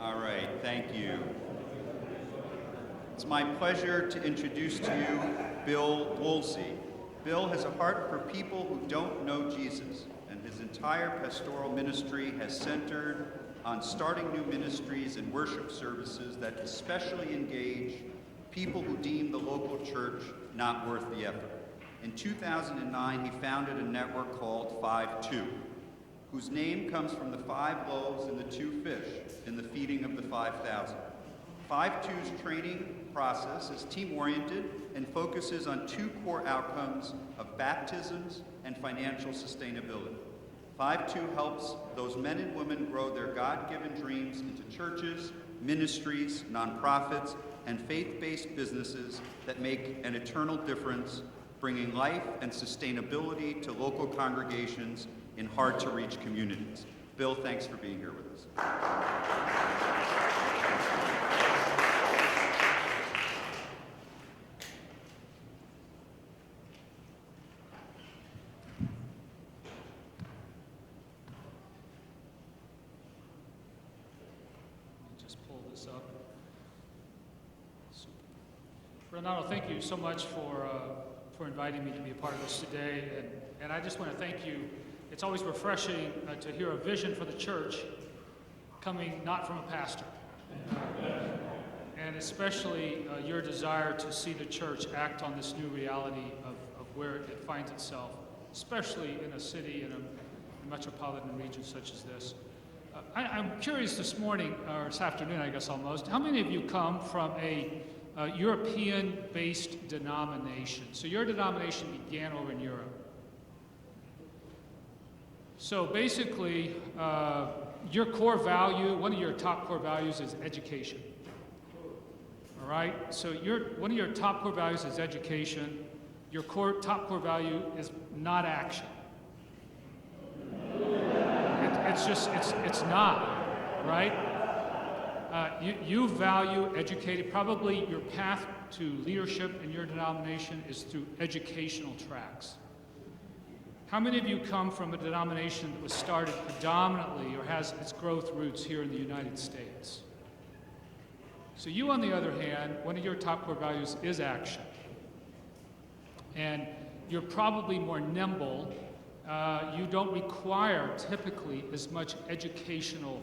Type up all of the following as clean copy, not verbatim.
All right, thank you. It's my pleasure to introduce to you Bill Woolsey. Bill has a heart for people who don't know Jesus, and his entire pastoral ministry has centered on starting new ministries and worship services that especially engage people who deem the local church not worth the effort. In 2009, he founded a network called FiveTwo, whose name comes from the 5 loaves and the 2 fish in the feeding of the 5,000. FiveTwo's training process is team-oriented and focuses on 2 core outcomes of baptisms and financial sustainability. FiveTwo helps those men and women grow their God-given dreams into churches, ministries, nonprofits, and faith-based businesses that make an eternal difference, bringing life and sustainability to local congregations in hard-to-reach communities. Bill, thanks for being here with us. Renato, thank you so much for inviting me to be a part of this today, and I just want to thank you. It's always refreshing to hear a vision for the church coming not from a pastor, and especially your desire to see the church act on this new reality of where it finds itself, especially in a city, in a metropolitan region such as this. I'm curious this morning, or this afternoon I guess almost, how many of you come from a European-based denomination? So your denomination began over in Europe. So basically, your core value, one of your top core values is education. All right? So one of your top core values is education. Your top core value is not action. It's not, right? You value educated. Probably your path to leadership in your denomination is through educational tracks. How many of you come from a denomination that was started predominantly or has its growth roots here in the United States? So you, on the other hand, one of your top core values is action. And you're probably more nimble. You don't require typically as much educational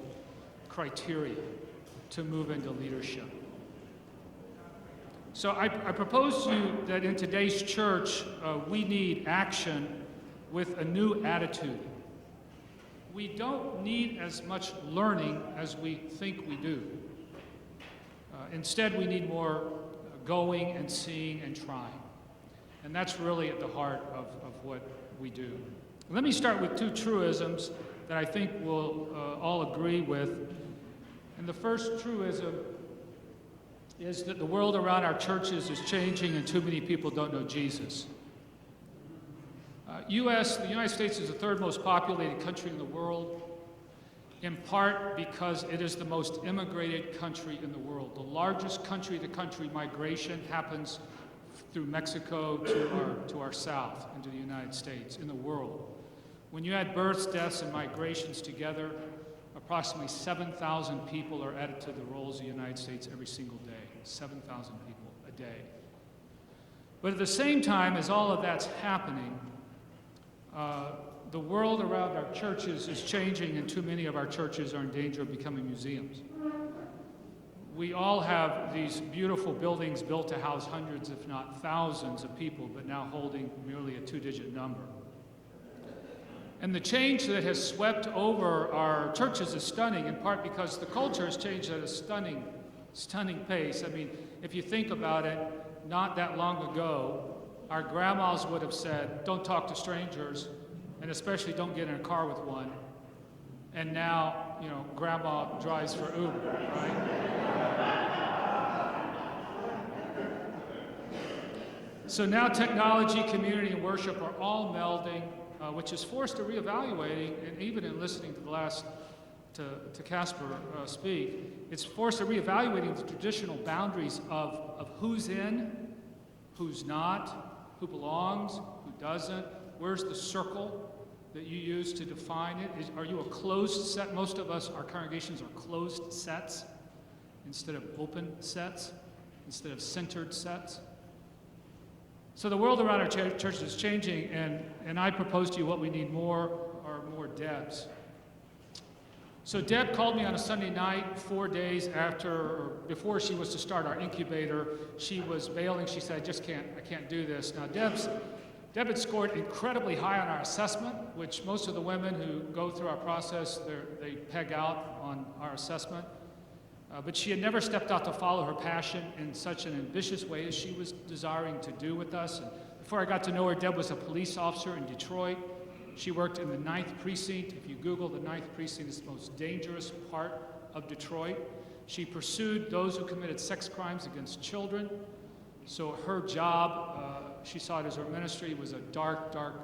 criteria to move into leadership. So I propose to you that in today's church, we need action with a new attitude. We don't need as much learning as we think we do. Instead, we need more going and seeing and trying. And that's really at the heart of what we do. Let me start with 2 truisms that I think we'll all agree with. And the first truism is that the world around our churches is changing and too many people don't know Jesus. The United States is the 3rd most populated country in the world, in part because it is the most immigrated country in the world. The largest country-to-country migration happens through Mexico to our south, into the United States, in the world. When you add births, deaths, and migrations together, approximately 7,000 people are added to the rolls of the United States every single day. 7,000 people a day. But at the same time as all of that's happening, the world around our churches is changing, and too many of our churches are in danger of becoming museums. We all have these beautiful buildings built to house hundreds, if not thousands of people, but now holding merely a 2-digit number. And the change that has swept over our churches is stunning, in part because the culture has changed at a stunning pace. I mean, if you think about it, not that long ago, our grandmas would have said, don't talk to strangers, and especially don't get in a car with one. And now, grandma drives for Uber, right? So now technology, community, and worship are all melding, which is forced to reevaluating, and even in listening to Casper speak, it's forced to reevaluating the traditional boundaries of who's in, who's not, who belongs, who doesn't, where's the circle, that you use to define it? Are you a closed set? Most of us, our congregations are closed sets instead of open sets, instead of centered sets. So the world around our church is changing, and I propose to you what we need more are more Debs. So Deb called me on a Sunday night, 4 days before she was to start our incubator. She was bailing. She said, I can't do this. Now Deb had scored incredibly high on our assessment, which most of the women who go through our process, they peg out on our assessment. But she had never stepped out to follow her passion in such an ambitious way as she was desiring to do with us. And before I got to know her, Deb was a police officer in Detroit. She worked in the 9th Precinct. If you Google the 9th Precinct, it's the most dangerous part of Detroit. She pursued those who committed sex crimes against children. So her job, she saw it as her ministry, was a dark, dark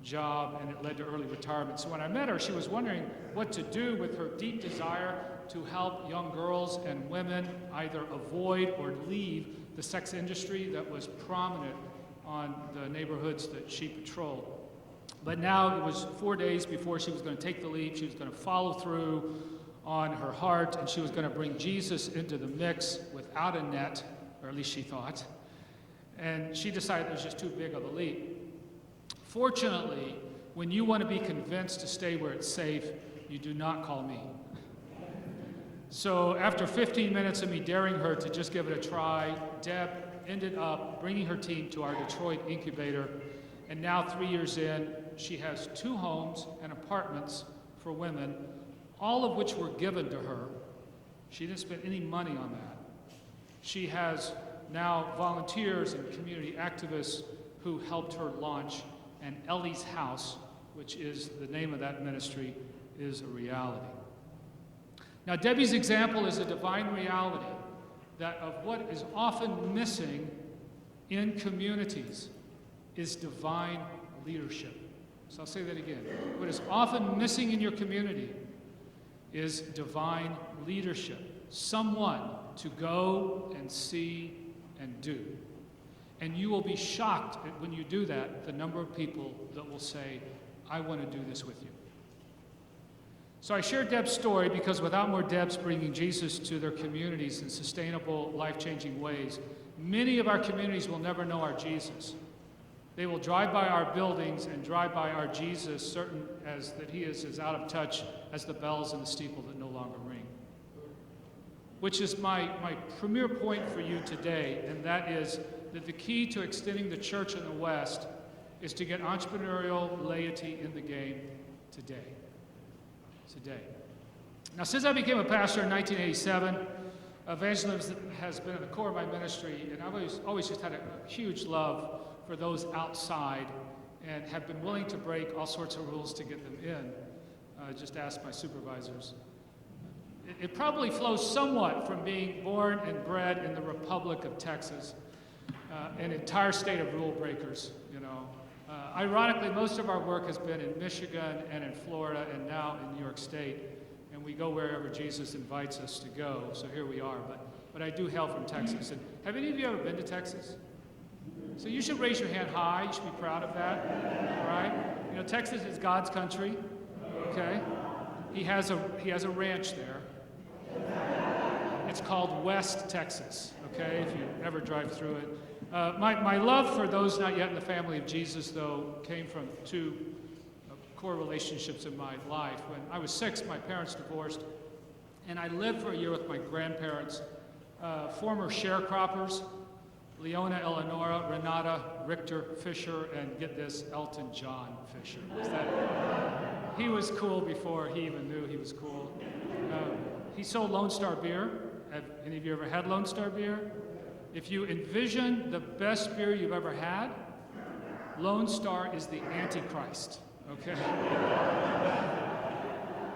job, and it led to early retirement. So when I met her, she was wondering what to do with her deep desire to help young girls and women either avoid or leave the sex industry that was prominent on the neighborhoods that she patrolled. But now it was 4 days before she was going to take the leap. She was going to follow through on her heart, and she was going to bring Jesus into the mix without a net, or at least she thought. And she decided it was just too big of a leap. Fortunately, when you want to be convinced to stay where it's safe, you do not call me. So after 15 minutes of me daring her to just give it a try, Deb ended up bringing her team to our Detroit incubator. And now 3 years in, she has 2 homes and apartments for women, all of which were given to her. She didn't spend any money on that. She has now volunteers and community activists who helped her launch, and Ellie's House, which is the name of that ministry, is a reality. Now, Debbie's example is a divine reality that of what is often missing in communities is divine leadership. So I'll say that again. What is often missing in your community is divine leadership. Someone to go and see and do. And you will be shocked when you do that, the number of people that will say, I want to do this with you. So I share Deb's story because without more Debs bringing Jesus to their communities in sustainable, life-changing ways, many of our communities will never know our Jesus. They will drive by our buildings and drive by our Jesus, certain as that he is as out of touch as the bells in the steeple that no longer ring. Which is my premier point for you today, and that is that the key to extending the church in the West is to get entrepreneurial laity in the game today. Now, since I became a pastor in 1987, evangelism has been at the core of my ministry, and I've always just had a huge love for those outside and have been willing to break all sorts of rules to get them in. Just ask my supervisors. It probably flows somewhat from being born and bred in the Republic of Texas, an entire state of rule breakers, you know. Ironically, most of our work has been in Michigan and in Florida and now in New York State, and we go wherever Jesus invites us to go, so here we are. But I do hail from Texas. And have any of you ever been to Texas? So you should raise your hand high. You should be proud of that, all right? You know, Texas is God's country, okay? He has a ranch there. It's called West Texas, okay, if you ever drive through it. My love for those not yet in the family of Jesus, though, came from 2 core relationships in my life. When I was 6, my parents divorced, and I lived for a year with my grandparents, former sharecroppers, Leona Eleonora, Renata, Richter Fisher, and get this, Elton John Fisher. He was cool before he even knew he was cool. He sold Lone Star beer. Have any of you ever had Lone Star beer? If you envision the best beer you've ever had, Lone Star is the Antichrist, okay?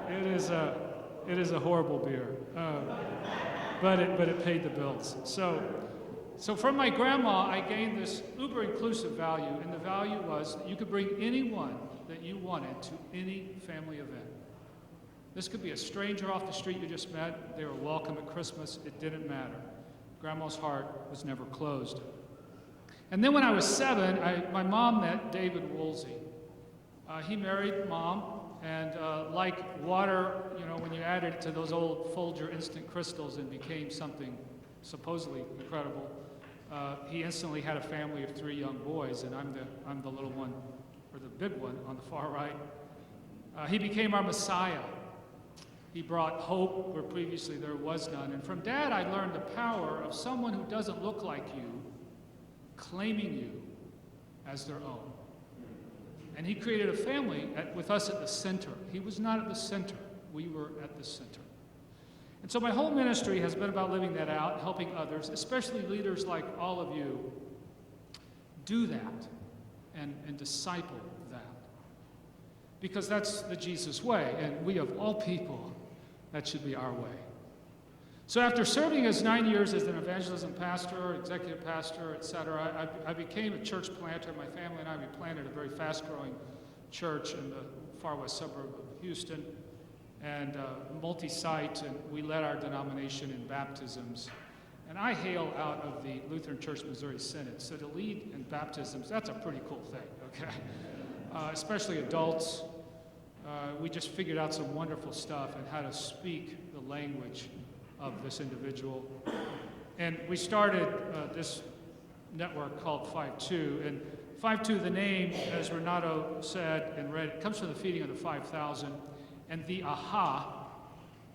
It is a horrible beer, but it paid the bills. So from my grandma, I gained this uber-inclusive value, and the value was that you could bring anyone that you wanted to any family event. This could be a stranger off the street you just met. They were welcome at Christmas. It didn't matter. Grandma's heart was never closed. And then when I was 7, my mom met David Woolsey. He married Mom, and like water, when you added it to those old Folger instant crystals and became something supposedly incredible, he instantly had a family of 3 young boys, and I'm the little one, or the big one on the far right. He became our Messiah. He brought hope where previously there was none. And from Dad, I learned the power of someone who doesn't look like you claiming you as their own. And he created a family with us at the center. He was not at the center. We were at the center. And so my whole ministry has been about living that out, helping others, especially leaders like all of you, do that and disciple that. Because that's the Jesus way, and we of all people, that should be our way. So after serving as 9 years as an evangelism pastor, executive pastor, etc., I became a church planter. My family and I, we planted a very fast-growing church in the far west suburb of Houston, and multi-site, and we led our denomination in baptisms. And I hail out of the Lutheran Church Missouri Synod, so to lead in baptisms, that's a pretty cool thing, okay? Especially adults. We just figured out some wonderful stuff and how to speak the language of this individual. And we started this network called FiveTwo. And FiveTwo, the name, as Renato said and read, it comes from the feeding of the 5,000. And the aha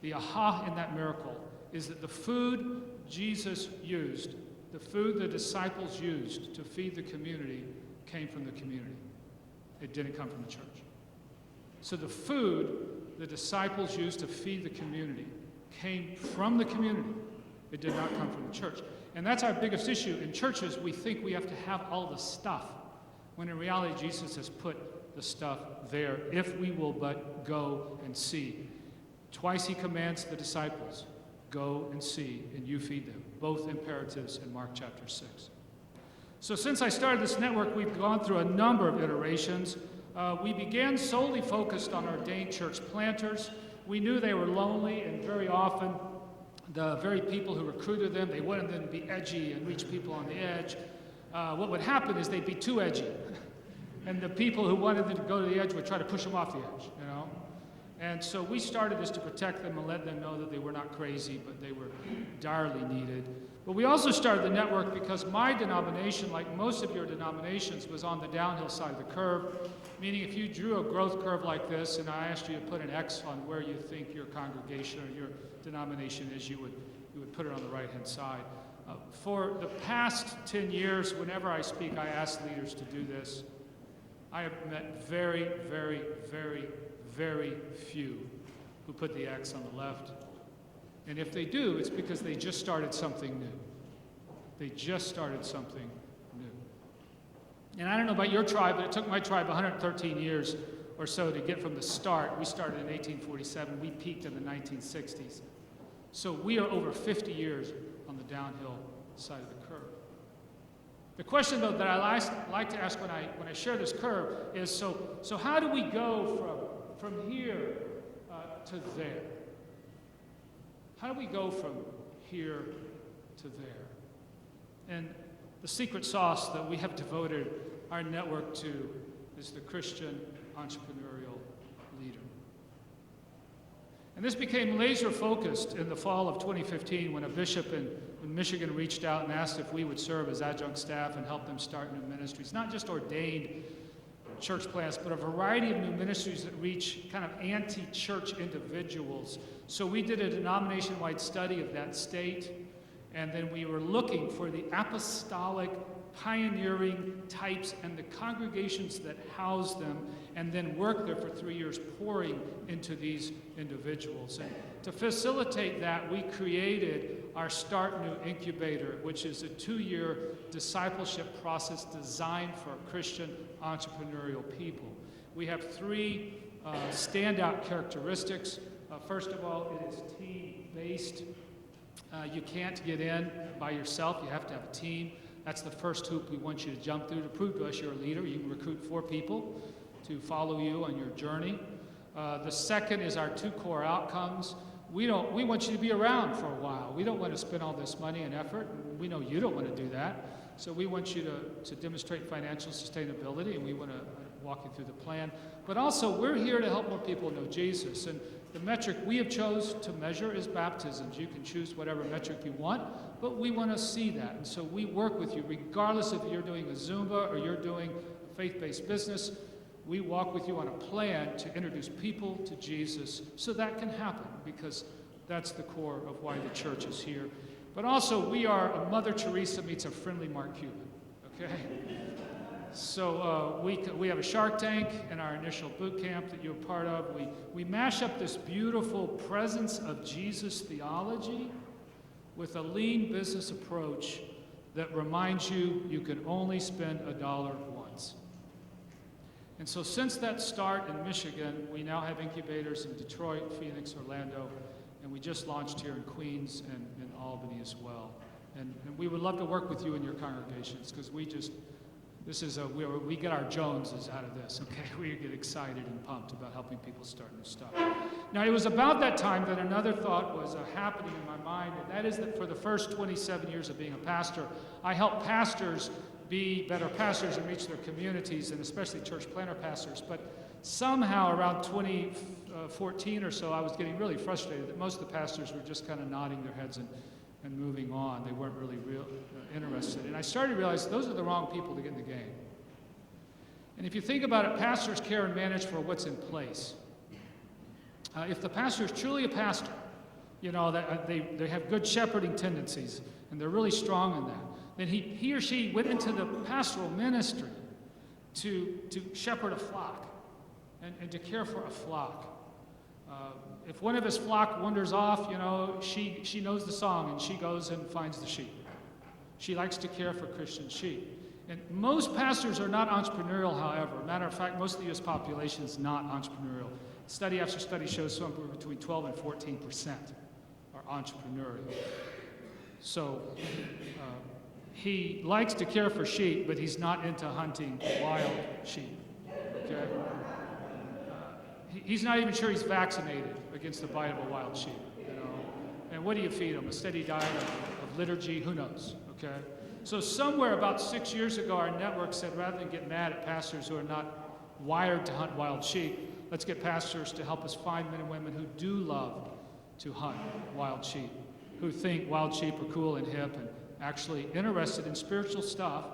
in that miracle is that the food Jesus used, the food the disciples used to feed the community, came from the community. It didn't come from the church. So the food the disciples used to feed the community came from the community. It did not come from the church. And that's our biggest issue. In churches, we think we have to have all the stuff, when in reality, Jesus has put the stuff there, if we will but go and see. Twice he commands the disciples, go and see, and you feed them. Both imperatives in Mark chapter 6. So since I started this network, we've gone through a number of iterations. We began solely focused on ordained church planters. We knew they were lonely, and very often the very people who recruited them, they wanted them to be edgy and reach people on the edge. What would happen is they'd be too edgy. And the people who wanted them to go to the edge would try to push them off the edge, And so we started this to protect them and let them know that they were not crazy, but they were direly needed. But we also started the network because my denomination, like most of your denominations, was on the downhill side of the curve, meaning if you drew a growth curve like this and I asked you to put an X on where you think your congregation or your denomination is, you would put it on the right-hand side. For the past 10 years, whenever I speak, I ask leaders to do this. I have met very, very, very, very few who put the X on the left. And if they do, it's because they just started something new. They just started something new. And I don't know about your tribe, but it took my tribe 113 years or so to get from the start. We started in 1847. We peaked in the 1960s. So we are over 50 years on the downhill side of the curve. The question, though, that I like to ask when I share this curve is, so how do we go from here to there? How do we go from here to there? And the secret sauce that we have devoted our network to is the Christian entrepreneurial leader. And this became laser focused in the fall of 2015 when a bishop in Michigan reached out and asked if we would serve as adjunct staff and help them start new ministries, not just ordained church plants, but a variety of new ministries that reach kind of anti-church individuals. So we did a denomination-wide study of that state, and then we were looking for the apostolic, pioneering types and the congregations that house them, and then worked there for 3 years pouring into these individuals. And to facilitate that, we created our Start New Incubator, which is a 2-year discipleship process designed for Christian entrepreneurial people. We have 3 standout characteristics. First of all, it is team-based. You can't get in by yourself. You have to have a team. That's the first hoop we want you to jump through to prove to us you're a leader. You can recruit 4 people to follow you on your journey. The second is our 2 core outcomes. We want you to be around for a while. We don't want to spend all this money and effort. We know you don't want to do that. So we want you to demonstrate financial sustainability, and we want to walk you through the plan. But also, we're here to help more people know Jesus. And the metric we have chose to measure is baptisms. You can choose whatever metric you want, but we want to see that. And so we work with you, regardless if you're doing a Zumba or you're doing a faith-based business. We walk with you on a plan to introduce people to Jesus so that can happen, because that's the core of why the church is here. But also, we are a Mother Teresa meets a friendly Mark Cuban, okay? So we have a Shark Tank in our initial boot camp that you're part of. We mash up this beautiful presence of Jesus theology with a lean business approach that reminds you you can only spend $1 once. And so since that start in Michigan, we now have incubators in Detroit, Phoenix, Orlando, and we just launched here in Queens and in Albany as well. And we would love to work with you in your congregations, because we get our Joneses out of this, okay? We get excited and pumped about helping people start new stuff. Now, it was about that time that another thought was happening in my mind, and that is that for the first 27 years of being a pastor, I helped pastors be better pastors and reach their communities, and especially church planter pastors. But somehow around 2014 or so, I was getting really frustrated that most of the pastors were just kind of nodding their heads and moving on. They weren't really interested. And I started to realize those are the wrong people to get in the game. And if you think about it, pastors care and manage for what's in place. If the pastor is truly a pastor, you know, they have good shepherding tendencies, and they're really strong in that, then he or she went into the pastoral ministry to shepherd a flock and to care for a flock. If one of his flock wanders off, you know, she knows the song and she goes and finds the sheep. She likes to care for Christian sheep. And most pastors are not entrepreneurial, however. Matter of fact, most of the U.S. population is not entrepreneurial. Study after study shows somewhere between 12 and 14% are entrepreneurial. So he likes to care for sheep, but he's not into hunting wild sheep. Okay? He's not even sure he's vaccinated against the bite of a wild sheep. You know? And what do you feed him? A steady diet of liturgy? Who knows? Okay? So somewhere about 6 years ago, our network said, rather than get mad at pastors who are not wired to hunt wild sheep, let's get pastors to help us find men and women who do love to hunt wild sheep, who think wild sheep are cool and hip and actually interested in spiritual stuff,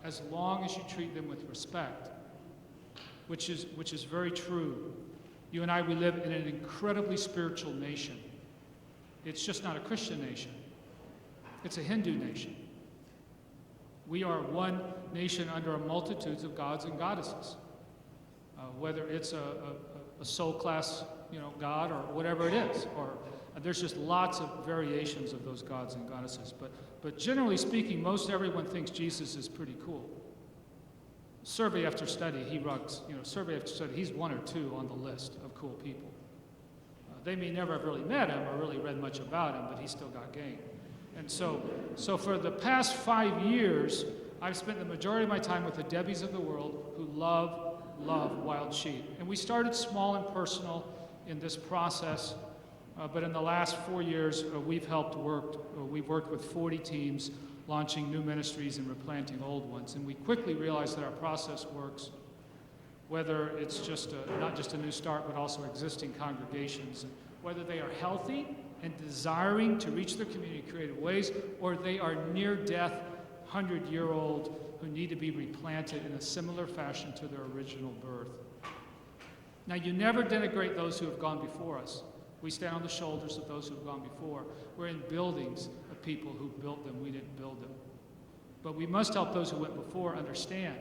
as long as you treat them with respect, which is very true. You and I, we live in an incredibly spiritual nation. It's just not a Christian nation. It's a Hindu nation. We are one nation under a multitudes of gods and goddesses. Whether it's a soul class, you know, god or whatever it is, or there's just lots of variations of those gods and goddesses. But generally speaking, most everyone thinks Jesus is pretty cool. Survey after study, survey after study, he's one or two on the list of cool people. They may never have really met him or really read much about him, but he's still got game. And so for the past 5 years, I've spent the majority of my time with the Debbies of the world who love wild sheep. And we started small and personal in this process, but in the last 4 years, we've worked with 40 teams, launching new ministries and replanting old ones. And we quickly realized that our process works, whether it's just not just a new start, but also existing congregations, whether they are healthy and desiring to reach their community in creative ways, or they are near-death, 100-year-old who need to be replanted in a similar fashion to their original birth. Now, you never denigrate those who have gone before us. We stand on the shoulders of those who have gone before. We're in buildings of people who built them. We didn't build them. But we must help those who went before understand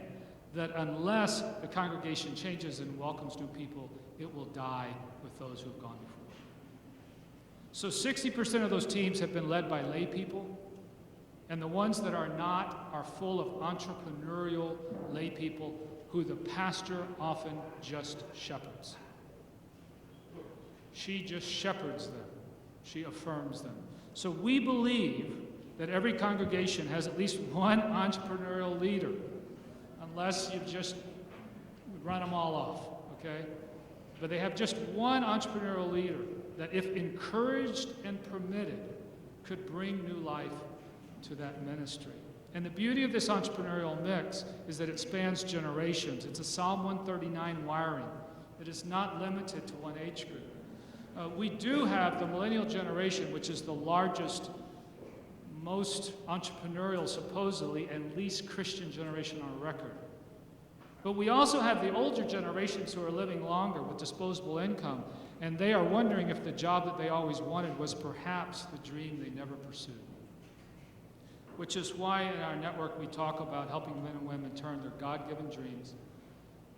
that unless the congregation changes and welcomes new people, it will die with those who have gone before. So 60% of those teams have been led by lay people, and the ones that are not are full of entrepreneurial lay people who the pastor often just shepherds. She just shepherds them. She affirms them. So we believe that every congregation has at least one entrepreneurial leader, unless you just run them all off, okay? But they have just one entrepreneurial leader that, if encouraged and permitted, could bring new life to that ministry. And the beauty of this entrepreneurial mix is that it spans generations. It's a Psalm 139 wiring. It is not limited to one age group. We do have the millennial generation, which is the largest, most entrepreneurial, supposedly, and least Christian generation on record. But we also have the older generations who are living longer with disposable income, and they are wondering if the job that they always wanted was perhaps the dream they never pursued. Which is why in our network we talk about helping men and women turn their God-given dreams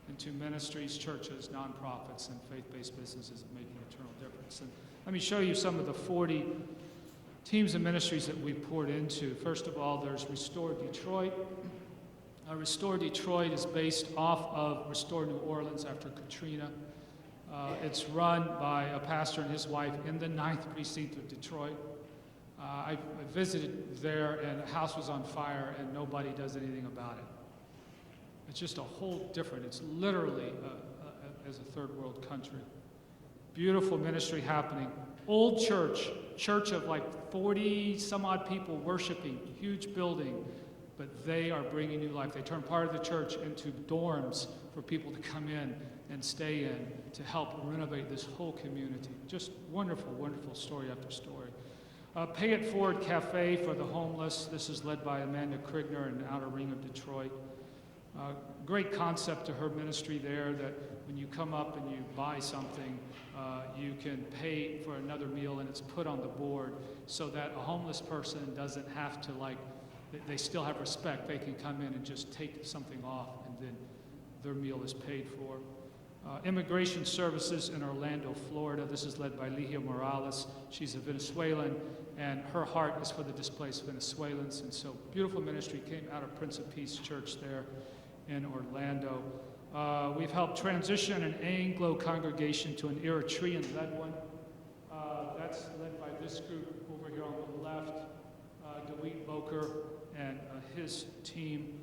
into ministries, churches, nonprofits, and faith-based businesses that make an eternal difference. And let me show you some of the 40 teams and ministries that we've poured into. First of all, there's Restore Detroit. Restore Detroit is based off of Restore New Orleans after Katrina. It's run by a pastor and his wife in the 9th precinct of Detroit. I visited there, and the house was on fire, and nobody does anything about it. It's just a whole different, it's literally as a third world country. Beautiful ministry happening. Old church of like 40 some odd people worshiping, huge building, but they are bringing new life. They turn part of the church into dorms for people to come in and stay in to help renovate this whole community. Just wonderful, wonderful story after story. Pay It Forward Cafe for the homeless. This is led by Amanda Krigner in the outer ring of Detroit. Great concept to her ministry there, that when you come up and you buy something, you can pay for another meal and it's put on the board so that a homeless person doesn't have to they still have respect. They can come in and just take something off and then their meal is paid for. Immigration Services in Orlando, Florida. This is led by Ligia Morales. She's a Venezuelan, and her heart is for the displaced Venezuelans. And so, beautiful ministry came out of Prince of Peace Church there in Orlando. We've helped transition an Anglo congregation to an Eritrean-led one. That's led by this group over here on the left, DeWeet Boker and his team.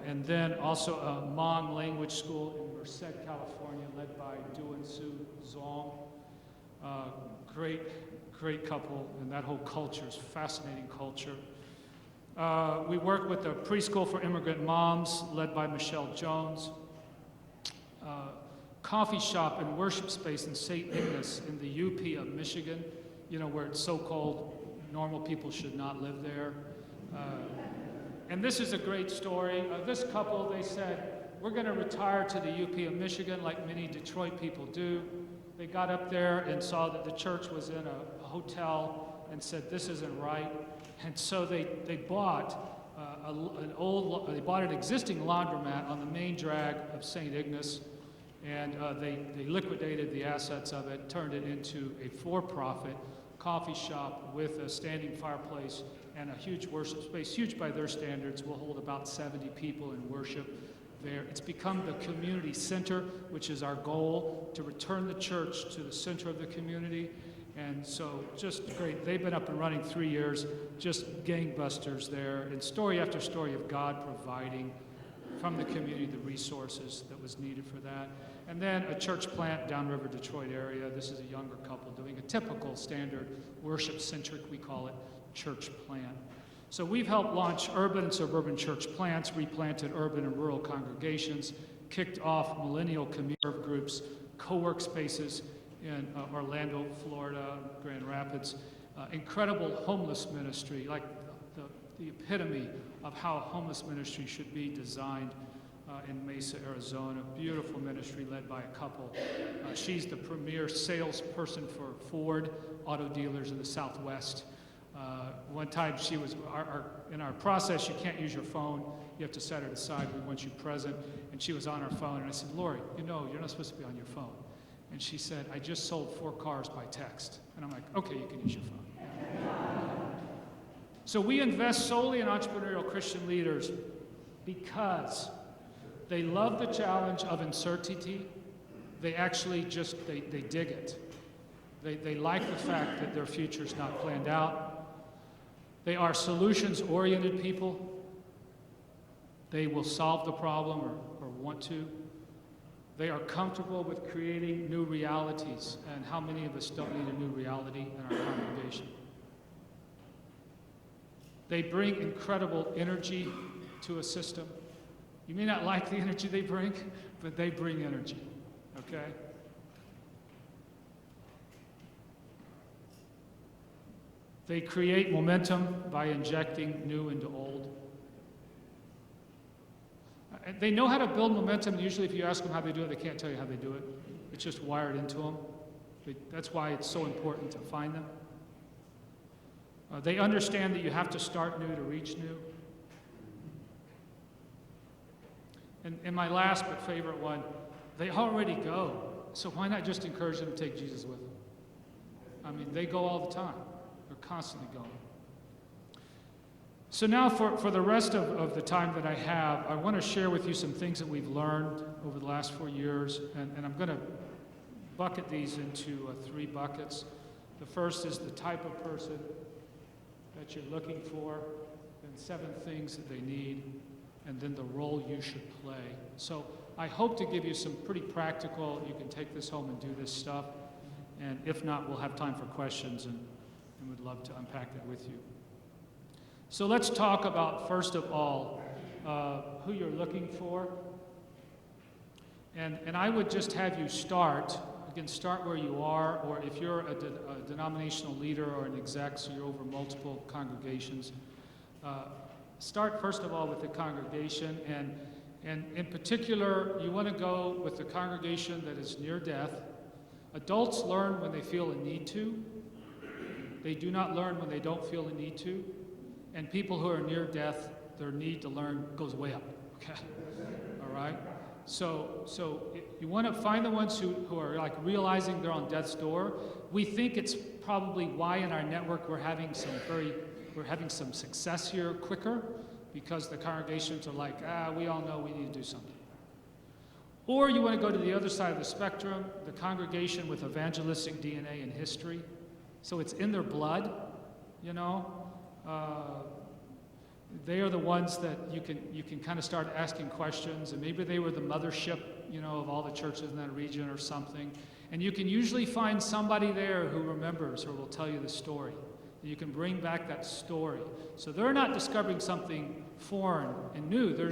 And then also a Hmong language school in Merced, California, led by Du and Sue Zong. Great couple, and that whole culture is fascinating culture. We work with a preschool for immigrant moms, led by Michelle Jones. Coffee shop and worship space in St. Ignace in the UP of Michigan, where it's so cold, normal people should not live there. And this is a great story. This couple, they said, we're going to retire to the UP of Michigan like many Detroit people do. They got up there and saw that the church was in a hotel and said, this isn't right. And so they bought an existing laundromat on the main drag of St. Ignace, and they liquidated the assets of it, turned it into a for-profit coffee shop with a standing fireplace and a huge worship space, huge by their standards. Will hold about 70 people in worship there. It's become the community center, which is our goal, to return the church to the center of the community. And so just great. They've been up and running 3 years, just gangbusters there, and story after story of God providing from the community the resources that was needed for that. And then a church plant downriver Detroit area. This is a younger couple doing a typical standard worship-centric, we call it, church plant. So we've helped launch urban and suburban church plants, replanted urban and rural congregations, kicked off millennial community groups, co-work spaces in Orlando, Florida, Grand Rapids, incredible homeless ministry, like the epitome of how homeless ministry should be designed in Mesa, Arizona. Beautiful ministry led by a couple. She's the premier salesperson for Ford auto dealers in the Southwest. One time she was, in our process, you can't use your phone. You have to set it aside. We want you present. And she was on her phone. And I said, Lori, you're not supposed to be on your phone. And she said, I just sold 4 cars by text. And I'm like, okay, you can use your phone. So we invest solely in entrepreneurial Christian leaders because they love the challenge of uncertainty. They actually they dig it. They like the fact that their future's not planned out. They are solutions-oriented people. They will solve the problem or want to. They are comfortable with creating new realities. And how many of us don't need a new reality in our congregation? They bring incredible energy to a system. You may not like the energy they bring, but they bring energy, okay? They create momentum by injecting new into old. They know how to build momentum. Usually if you ask them how they do it, they can't tell you how they do it. It's just wired into them. That's why it's so important to find them. They understand that you have to start new to reach new. And my last but favorite one, they already go. So why not just encourage them to take Jesus with them? I mean, they go all the time. They're constantly going. So now for the rest of the time that I have, I want to share with you some things that we've learned over the last 4 years. And I'm going to bucket these into 3 buckets. The first is the type of person that you're looking for, then 7 things that they need, and then the role you should play. So I hope to give you some pretty practical, you can take this home and do this stuff, and if not, we'll have time for questions, and we'd love to unpack that with you. So let's talk about, first of all, who you're looking for. And I would just have you start. Again, start where you are, or if you're a denominational leader or an exec, so you're over multiple congregations, start first of all with the congregation, and in particular, you want to go with the congregation that is near death. Adults learn when they feel a need to. They do not learn when they don't feel a need to. And people who are near death, their need to learn goes way up, okay? All right? So you want to find the ones who are like realizing they're on death's door. We think it's probably why in our network we're having some success here quicker, because the congregations are like, we all know we need to do something. Or you want to go to the other side of the spectrum, the congregation with evangelistic DNA and history. So it's in their blood, you know. They are the ones that you can kind of start asking questions, and maybe they were the mothership, you know, of all the churches in that region or something. And you can usually find somebody there who remembers or will tell you the story. And you can bring back that story. So they're not discovering something foreign and new. They're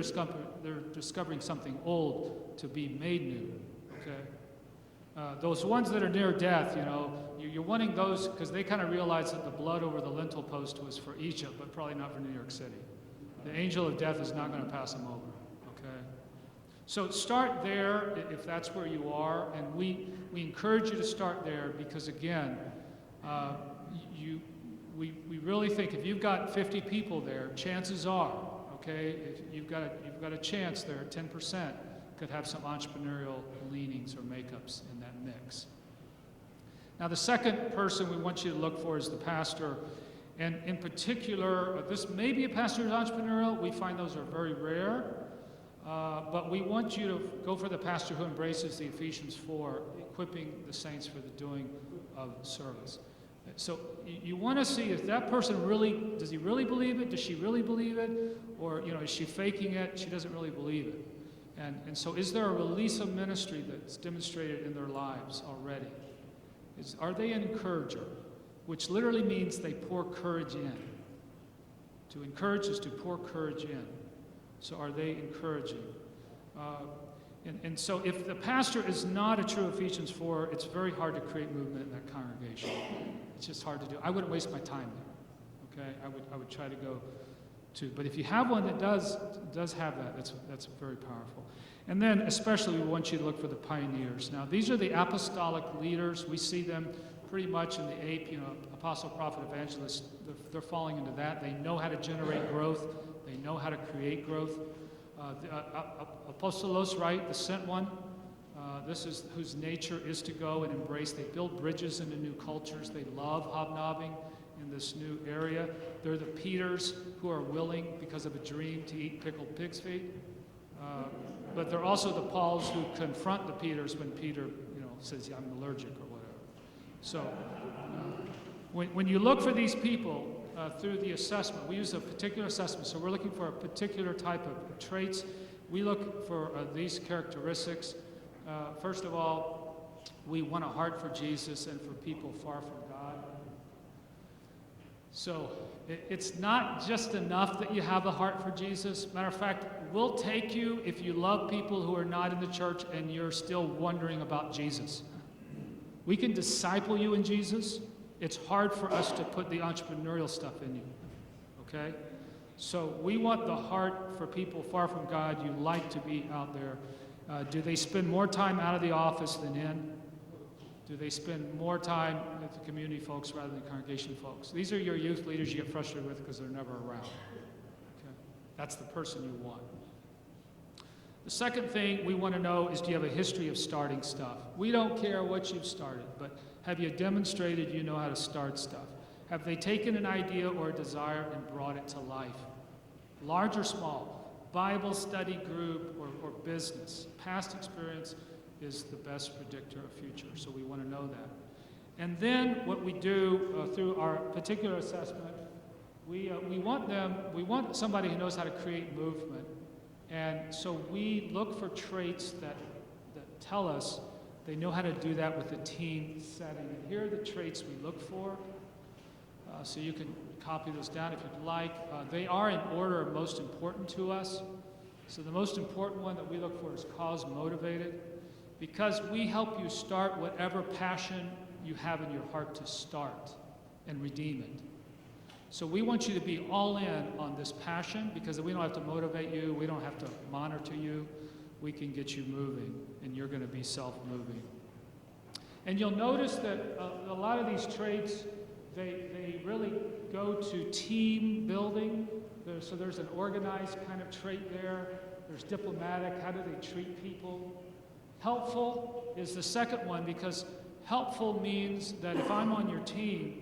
discovering something old to be made new. Okay. Those ones that are near death, you know, you're wanting those because they kind of realize that the blood over the lintel post was for Egypt, but probably not for New York City. The angel of death is not going to pass them over, okay? So start there if that's where you are, and we encourage you to start there because, again, we really think if you've got 50 people there, chances are, okay, if you've got a chance there, 10% could have some entrepreneurial leanings or makeups in that mix. Now, the second person we want you to look for is the pastor. And in particular, this may be a pastor who's entrepreneurial. We find those are very rare. But we want you to go for the pastor who embraces the Ephesians 4, equipping the saints for the doing of service. So you want to see if that person really, does he really believe it? Does she really believe it? Or, you know, is she faking it? She doesn't really believe it. And so is there a release of ministry that's demonstrated in their lives already? Are they an encourager? Which literally means they pour courage in. To encourage is to pour courage in. So are they encouraging? And so if the pastor is not a true Ephesians 4, it's very hard to create movement in that congregation. It's just hard to do. I wouldn't waste my time there. Okay? I would try to go to. But if you have one that does have that, that's very powerful. And then especially we want you to look for the pioneers. Now these are the apostolic leaders. We see them pretty much in the APE, you know, apostle, prophet, evangelist. They're falling into that. They know how to generate growth. They know how to create growth. Apostolos, right, the sent one. This is whose nature is to go and embrace. They build bridges into new cultures. They love hobnobbing in this new area. They're the Peters who are willing, because of a dream, to eat pickled pig's feet. But they're also the Pauls who confront the Peters when Peter, you know, says, yeah, I'm allergic or whatever. So when you look for these people through the assessment, we use a particular assessment. So we're looking for a particular type of traits. We look for these characteristics. First of all, we want a heart for Jesus and for people far from God. So it's not just enough that you have a heart for Jesus. Matter of fact, we'll take you if you love people who are not in the church and you're still wondering about Jesus. We can disciple you in Jesus. It's hard for us to put the entrepreneurial stuff in you, okay? So we want the heart for people far from God. You like to be out there. Do they spend more time out of the office than in? Do they spend more time with the community folks rather than congregation folks? These are your youth leaders you get frustrated with because they're never around. Okay? That's the person you want. The second thing we want to know is, do you have a history of starting stuff? We don't care what you've started, but have you demonstrated you know how to start stuff? Have they taken an idea or a desire and brought it to life? Large or small, Bible study group or business. Past experience is the best predictor of future, so we want to know that. And then what we do through our particular assessment, we want somebody who knows how to create movement. And so we look for traits that tell us they know how to do that with a team setting. And here are the traits we look for. So you can copy those down if you'd like. They are in order of most important to us. So the most important one that we look for is cause motivated, because we help you start whatever passion you have in your heart to start and redeem it. So we want you to be all in on this passion, because we don't have to motivate you, we don't have to monitor you, we can get you moving, and you're going to be self-moving. And you'll notice that a lot of these traits, they really go to team building. So there's an organized kind of trait there. There's diplomatic, how do they treat people? Helpful is the second one, because helpful means that if I'm on your team,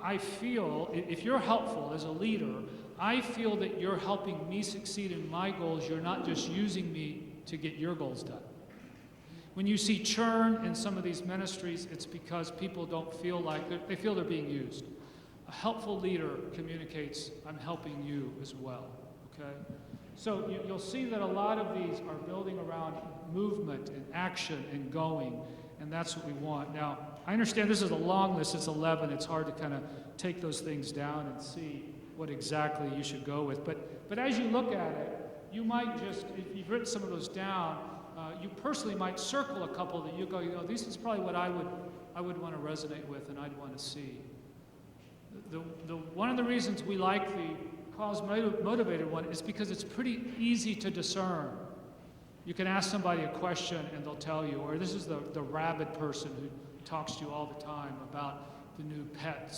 I feel, if you're helpful as a leader, I feel that you're helping me succeed in my goals. You're not just using me to get your goals done. When you see churn in some of these ministries, it's because people don't feel like, they feel they're being used. A helpful leader communicates, I'm helping you as well, okay? So you'll see that a lot of these are building around movement and action and going, and that's what we want. Now, I understand this is a long list, it's 11, it's hard to kind of take those things down and see what exactly you should go with. But as you look at it, you might just, if you've written some of those down, you personally might circle a couple that you go, this is probably what I would want to resonate with and I'd want to see. One of the reasons we like the cause motivated one is because it's pretty easy to discern. You can ask somebody a question and they'll tell you, or this is the rabid person who talks to you all the time about the new pet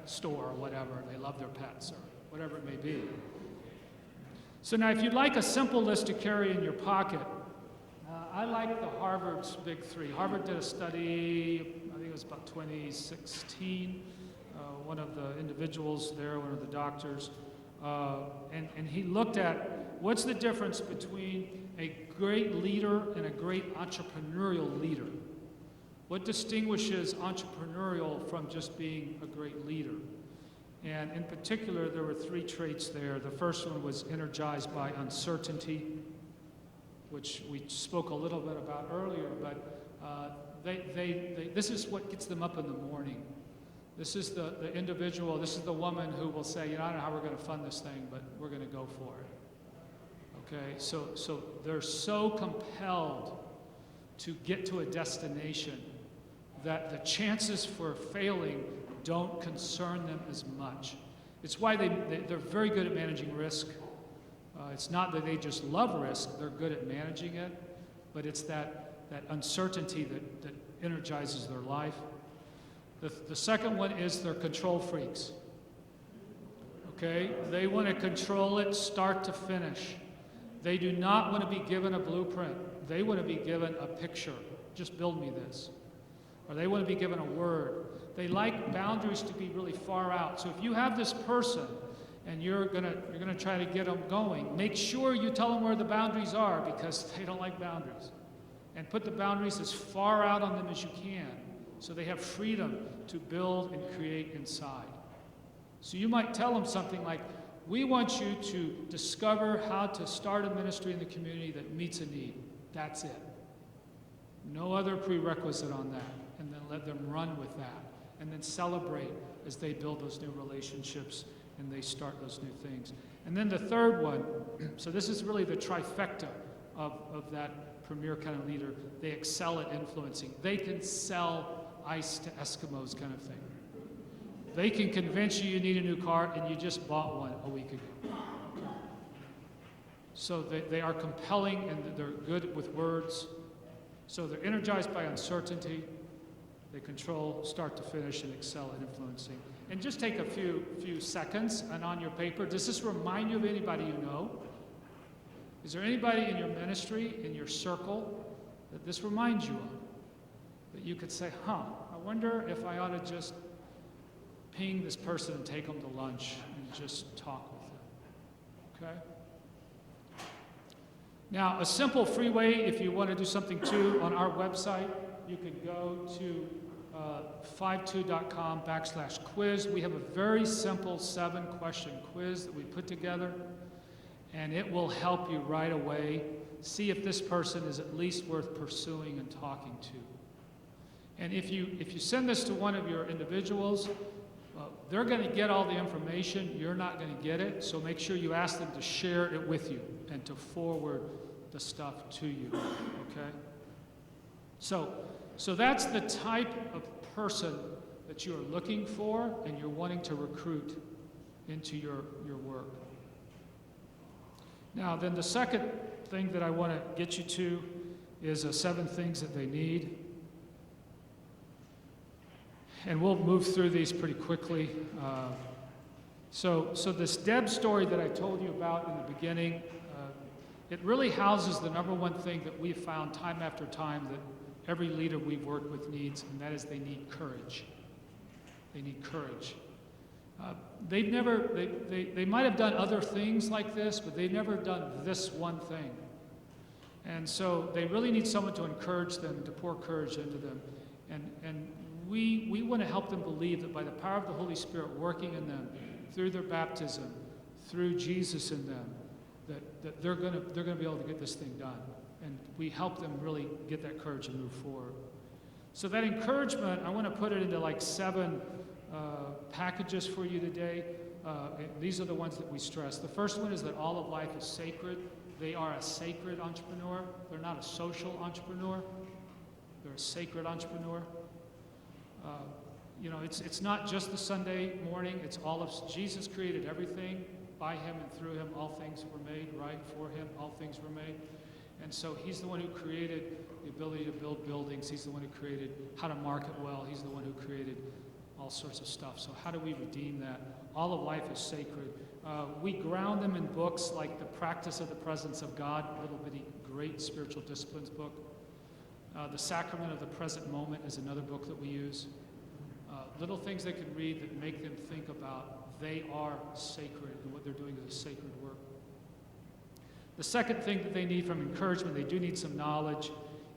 store or whatever. They love their pets or whatever it may be. So now if you'd like a simple list to carry in your pocket, I like the Harvard's Big Three. Harvard did a study, I think it was about 2016. One of the individuals there, one of the doctors, and he looked at what's the difference between a great leader and a great entrepreneurial leader. What distinguishes entrepreneurial from just being a great leader? And in particular, there were three traits there. The first one was energized by uncertainty, which we spoke a little bit about earlier, but this is what gets them up in the morning. This is the individual, this is the woman who will say, I don't know how we're going to fund this thing, but we're going to go for it. Okay, so they're so compelled to get to a destination that the chances for failing don't concern them as much. It's why they're very good at managing risk. It's not that they just love risk, they're good at managing it, but it's that uncertainty that energizes their life. The second one is they're control freaks. Okay? They want to control it start to finish. They do not want to be given a blueprint. They want to be given a picture. Just build me this. Or they want to be given a word. They like boundaries to be really far out. So if you have this person and you're gonna try to get them going, make sure you tell them where the boundaries are, because they don't like boundaries. And put the boundaries as far out on them as you can, so they have freedom to build and create inside. So you might tell them something like, we want you to discover how to start a ministry in the community that meets a need. That's it. No other prerequisite on that. And then let them run with that. and then celebrate as they build those new relationships and they start those new things. And then the third one, so this is really the trifecta of that premier kind of leader. They excel at influencing. They can sell ice to Eskimos kind of thing. They can convince you need a new car and you just bought one a week ago. So they are compelling and they're good with words. So they're energized by uncertainty. They control start to finish and excel at influencing. And just take a few seconds and on your paper, does this remind you of anybody you know? Is there anybody in your ministry, in your circle, that this reminds you of? That you could say, I wonder if I ought to just ping this person and take them to lunch and just talk with them. Okay? Now, a simple free way, if you want to do something too, on our website, you can go to FiveTwo.com/quiz. We have a very simple 7-question quiz that we put together, and it will help you right away see if this person is at least worth pursuing and talking to. And if you send this to one of your individuals, they're going to get all the information. You're not going to get it, so make sure you ask them to share it with you and to forward the stuff to you. Okay? So that's the type of person that you are looking for and you're wanting to recruit into your work. Now, then the second thing that I want to get you to is 7 things that they need. And we'll move through these pretty quickly. So this Deb story that I told you about in the beginning, it really houses the number one thing that we've found time after time that every leader we've worked with needs, and that is they need courage. They need courage. They might have done other things like this, but they've never done this one thing. And so they really need someone to encourage them, to pour courage into them. And we want to help them believe that by the power of the Holy Spirit working in them, through their baptism, through Jesus in them, that they're going to be able to get this thing done. And we help them really get that courage and move forward. So that encouragement, I want to put it into like 7 packages for you today. These are the ones that we stress. The first one is that all of life is sacred. They are a sacred entrepreneur. They're not a social entrepreneur. They're a sacred entrepreneur. It's not just the Sunday morning. It's all of Jesus created everything. By him and through him, all things were made, right? For him, all things were made. And so he's the one who created the ability to build buildings. He's the one who created how to market well. He's the one who created all sorts of stuff. So how do we redeem that? All of life is sacred. We ground them in books like The Practice of the Presence of God, a little bitty great spiritual disciplines book. The Sacrament of the Present Moment is another book that we use. Little things they can read that make them think about they are sacred and what they're doing is a sacred work. The second thing that they need from encouragement, they do need some knowledge.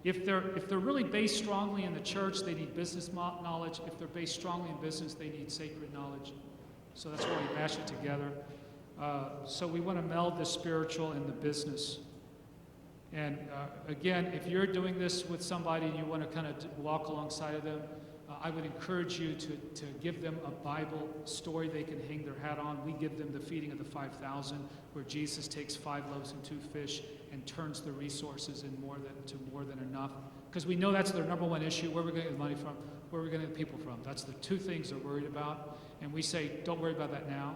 If they're really based strongly in the church, they need business knowledge. If they're based strongly in business, they need sacred knowledge. So that's why we mash it together. So we want to meld the spiritual and the business. And again, if you're doing this with somebody and you want to kind of walk alongside of them, I would encourage you to give them a Bible story they can hang their hat on. We give them the feeding of the 5,000, where Jesus takes 5 loaves and 2 fish and turns the resources into more than enough. Because we know that's their number one issue. Where are we going to get the money from? Where are we going to get the people from? That's the 2 things they're worried about. And we say, don't worry about that now.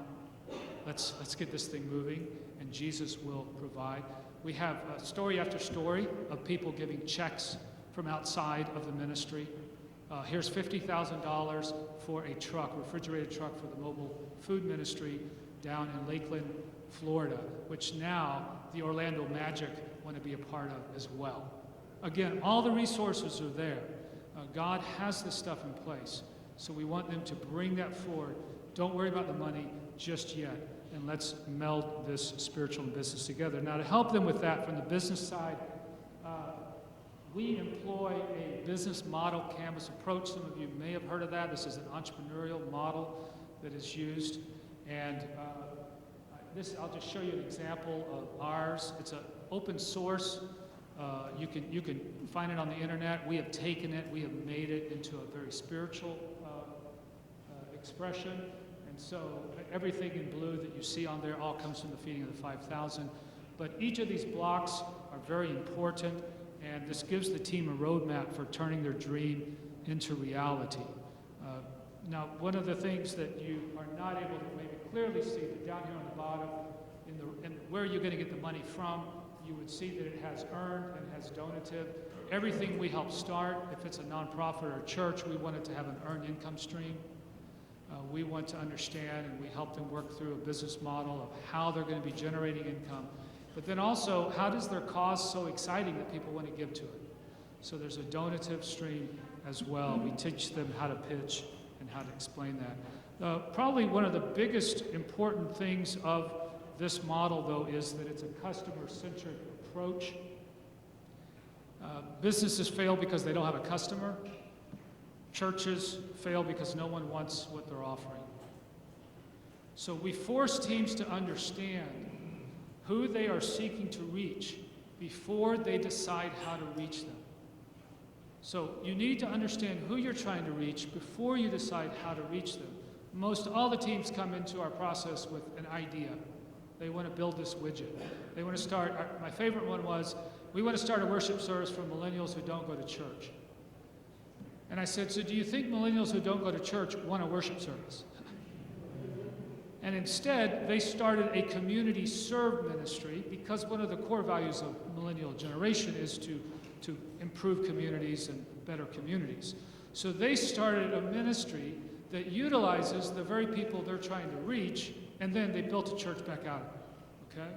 Let's get this thing moving, and Jesus will provide. We have story after story of people giving checks from outside of the ministry. Here's $50,000 for a refrigerated truck for the mobile food ministry down in Lakeland, Florida, which now the Orlando Magic want to be a part of as well. Again, all the resources are there. God has this stuff in place, so we want them to bring that forward. Don't worry about the money just yet, and let's meld this spiritual and business together. Now, to help them with that from the business side, we employ a business model canvas approach. Some of you may have heard of that. This is an entrepreneurial model that is used. And I'll just show you an example of ours. It's an open source. You can find it on the internet. We have taken it, we have made it into a very spiritual expression. And so everything in blue that you see on there all comes from the feeding of the 5,000. But each of these blocks are very important, and this gives the team a roadmap for turning their dream into reality. Now, one of the things that you are not able to maybe clearly see, but down here on the bottom, in where you're going to get the money from, you would see that it has earned and has donative. Everything we help start, if it's a nonprofit or a church, we want it to have an earned income stream. We want to understand, and we help them work through a business model of how they're going to be generating income. But then also, how does their cause so exciting that people want to give to it? So there's a donative stream as well. We teach them how to pitch and how to explain that. Probably one of the biggest important things of this model, though, is that it's a customer-centric approach. Businesses fail because they don't have a customer. Churches fail because no one wants what they're offering. So we force teams to understand who they are seeking to reach before they decide how to reach them. So you need to understand who you're trying to reach before you decide how to reach them. Most all the teams come into our process with an idea. They want to build this widget. They want to start, my favorite one was, we want to start a worship service for millennials who don't go to church. And I said, so do you think millennials who don't go to church want a worship service? And instead, they started a community serve ministry, because one of the core values of millennial generation is to improve communities and better communities. So they started a ministry that utilizes the very people they're trying to reach, and then they built a church back out of it, okay?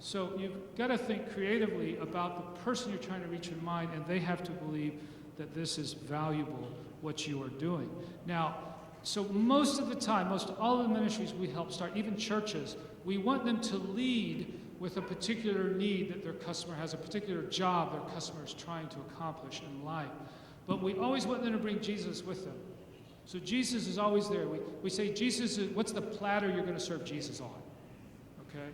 So you've got to think creatively about the person you're trying to reach in mind, and they have to believe that this is valuable, what you are doing. Now, so most of the time, most all of the ministries we help start, even churches, we want them to lead with a particular need that their customer has, a particular job their customer is trying to accomplish in life. But we always want them to bring Jesus with them. So Jesus is always there. We say, Jesus, what's the platter you're going to serve Jesus on? Okay?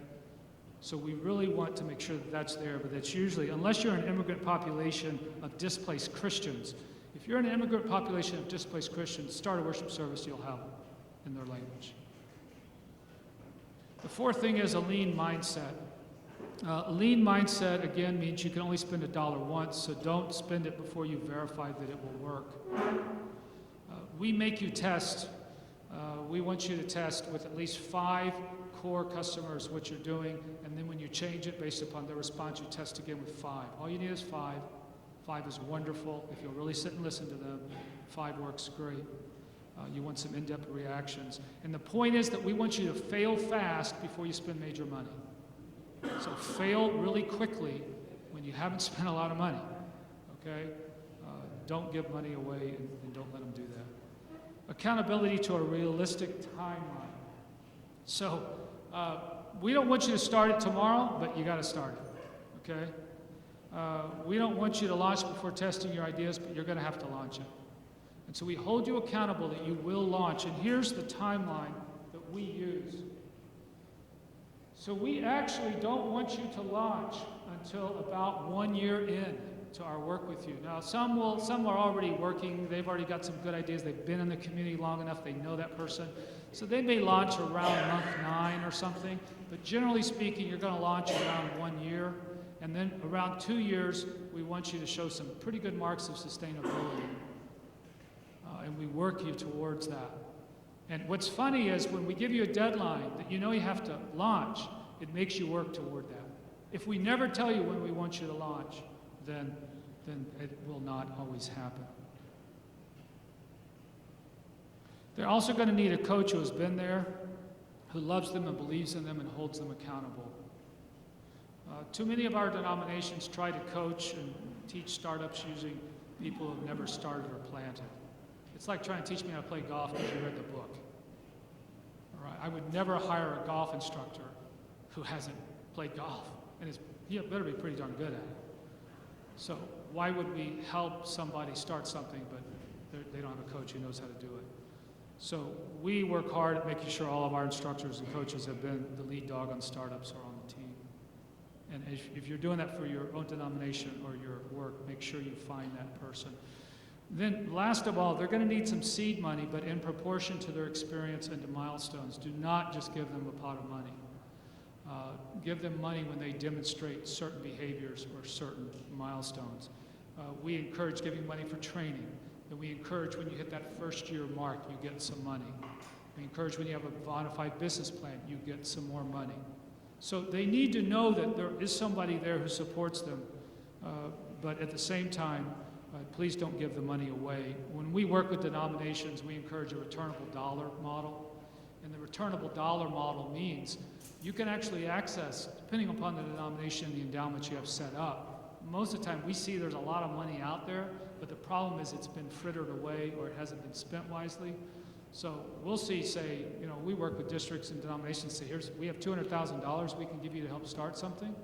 So we really want to make sure that that's there, but that's usually, unless you're an immigrant population of displaced Christians, if you're an immigrant population of displaced Christians, start a worship service, you'll have it in their language. The fourth thing is a lean mindset. A lean mindset, again, means you can only spend $1 once, so don't spend it before you verify that it will work. We make you test. We want you to test with at least 5 core customers what you're doing, and then when you change it based upon their response, you test again with 5. All you need is 5. 5 is wonderful. If you'll really sit and listen to them, 5 works great. You want some in-depth reactions. And the point is that we want you to fail fast before you spend major money. So fail really quickly when you haven't spent a lot of money, okay? Don't give money away and don't let them do that. Accountability to a realistic timeline. So we don't want you to start it tomorrow, but you got to start it, okay? We don't want you to launch before testing your ideas, but you're going to have to launch it. And so we hold you accountable that you will launch. And here's the timeline that we use. So we actually don't want you to launch until about 1 year in to our work with you. Now, some are already working. They've already got some good ideas. They've been in the community long enough. They know that person. So they may launch around month 9 or something. But generally speaking, you're going to launch around 1 year. And then around 2 years, we want you to show some pretty good marks of sustainability. And we work you towards that. And what's funny is when we give you a deadline that you know you have to launch, it makes you work toward that. If we never tell you when we want you to launch, then it will not always happen. They're also going to need a coach who has been there, who loves them and believes in them and holds them accountable. Too many of our denominations try to coach and teach startups using people who have never started or planted. It's like trying to teach me how to play golf because you read the book. All right? I would never hire a golf instructor who hasn't played golf, and he better be pretty darn good at it. So why would we help somebody start something, but they don't have a coach who knows how to do it? So we work hard at making sure all of our instructors and coaches have been the lead dog on startups or on the team. And if you're doing that for your own denomination or your work, make sure you find that person. Then, last of all, they're going to need some seed money, but in proportion to their experience and to milestones. Do not just give them a pot of money. Give them money when they demonstrate certain behaviors or certain milestones. We encourage giving money for training. And we encourage when you hit that first year mark, you get some money. We encourage when you have a bona fide business plan, you get some more money. So they need to know that there is somebody there who supports them, but at the same time, please don't give the money away. When we work with denominations, we encourage a returnable dollar model. And the returnable dollar model means you can actually access, depending upon the denomination and the endowments you have set up. Most of the time, we see there's a lot of money out there, but the problem is it's been frittered away or it hasn't been spent wisely. So we'll see, say, we work with districts and denominations, say, we have $200,000 we can give you to help start something.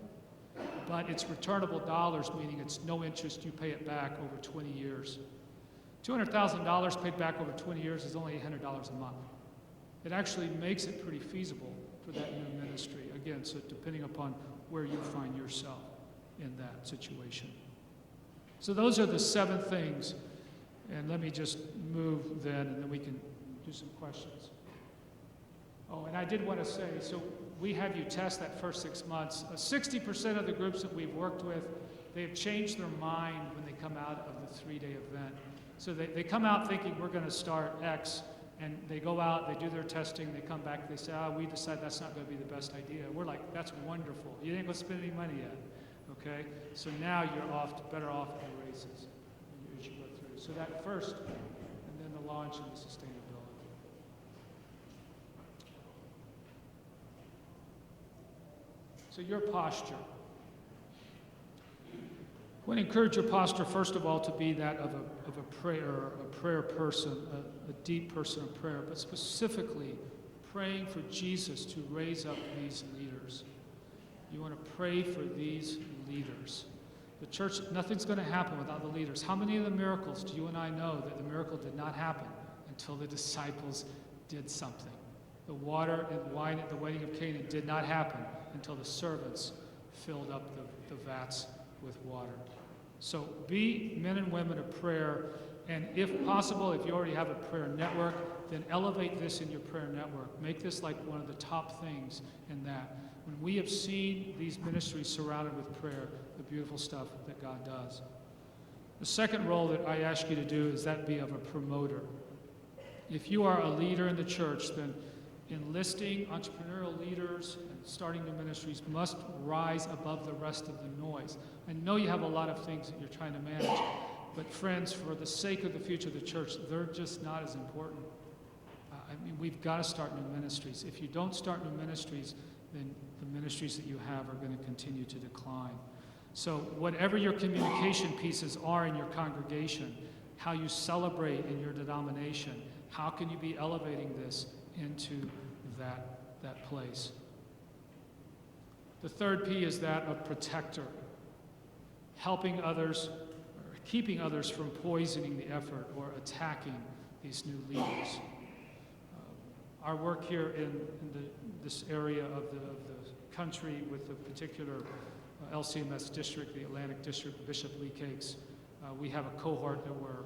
But it's returnable dollars, meaning it's no interest, you pay it back over 20 years. $200,000 paid back over 20 years is only $800 a month. It actually makes it pretty feasible for that new ministry. Again, so depending upon where you find yourself in that situation. So those are the 7 things. And let me just move then, and then we can do some questions. Oh, and I did want to say, so we have you test that first 6 months. 60% of the groups that we've worked with, they've changed their mind when they come out of the 3-day event. So they come out thinking we're going to start X, and they go out, they do their testing, they come back, they say, we decided that's not going to be the best idea. We're like, that's wonderful. You didn't go spend any money yet, okay? So now you're better off in the races as you go through. So that first, and then the launch and the sustainability. So your posture. I want to encourage your posture, first of all, to be that of a prayer person, a deep person of prayer, but specifically praying for Jesus to raise up these leaders. You want to pray for these leaders. The church, nothing's going to happen without the leaders. How many of the miracles do you and I know that the miracle did not happen until the disciples did something? The water and wine at the wedding of Cana did not happen until the servants filled up the vats with water. So be men and women of prayer, and if possible, if you already have a prayer network, then elevate this in your prayer network. Make this like one of the top things in that. When we have seen these ministries surrounded with prayer, the beautiful stuff that God does. The second role that I ask you to do is that be of a promoter. If you are a leader in the church, then enlisting entrepreneurial leaders and starting new ministries must rise above the rest of the noise. I know you have a lot of things that you're trying to manage, but friends, for the sake of the future of the church, they're just not as important. We've got to start new ministries. If you don't start new ministries, then the ministries that you have are going to continue to decline. So whatever your communication pieces are in your congregation, how you celebrate in your denomination, how can you be elevating this into that place? The third P is that of protector, helping others, or keeping others from poisoning the effort or attacking these new leaders. Our work here in this area of the country with the particular LCMS district, the Atlantic District, Bishop Lee Cakes, we have a cohort that we're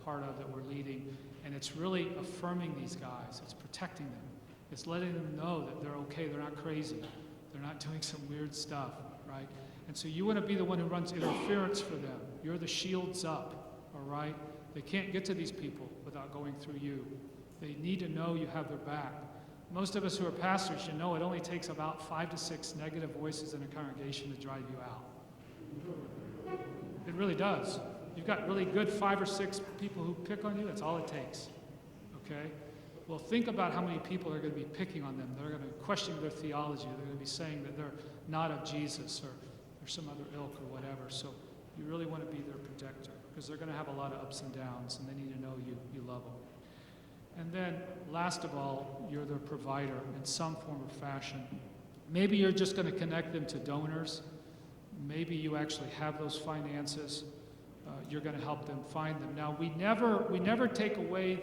part of, that we're leading, and it's really affirming these guys. It's protecting them. It's letting them know that they're okay, they're not crazy, they're not doing some weird stuff, right? And so you want to be the one who runs interference for them. You're the shields up, all right? They can't get to these people without going through you. They need to know you have their back. Most of us who are pastors, you know it only takes about 5 to 6 negative voices in a congregation to drive you out. It really does. You've got really good 5 or 6 people who pick on you, that's all it takes, okay? Well, think about how many people are going to be picking on them. They're going to question their theology. They're going to be saying that they're not of Jesus or some other ilk or whatever. So you really want to be their protector, because they're going to have a lot of ups and downs, and they need to know you love them. And then, last of all, you're their provider in some form or fashion. Maybe you're just going to connect them to donors. Maybe you actually have those finances. You're going to help them find them. Now, we never take away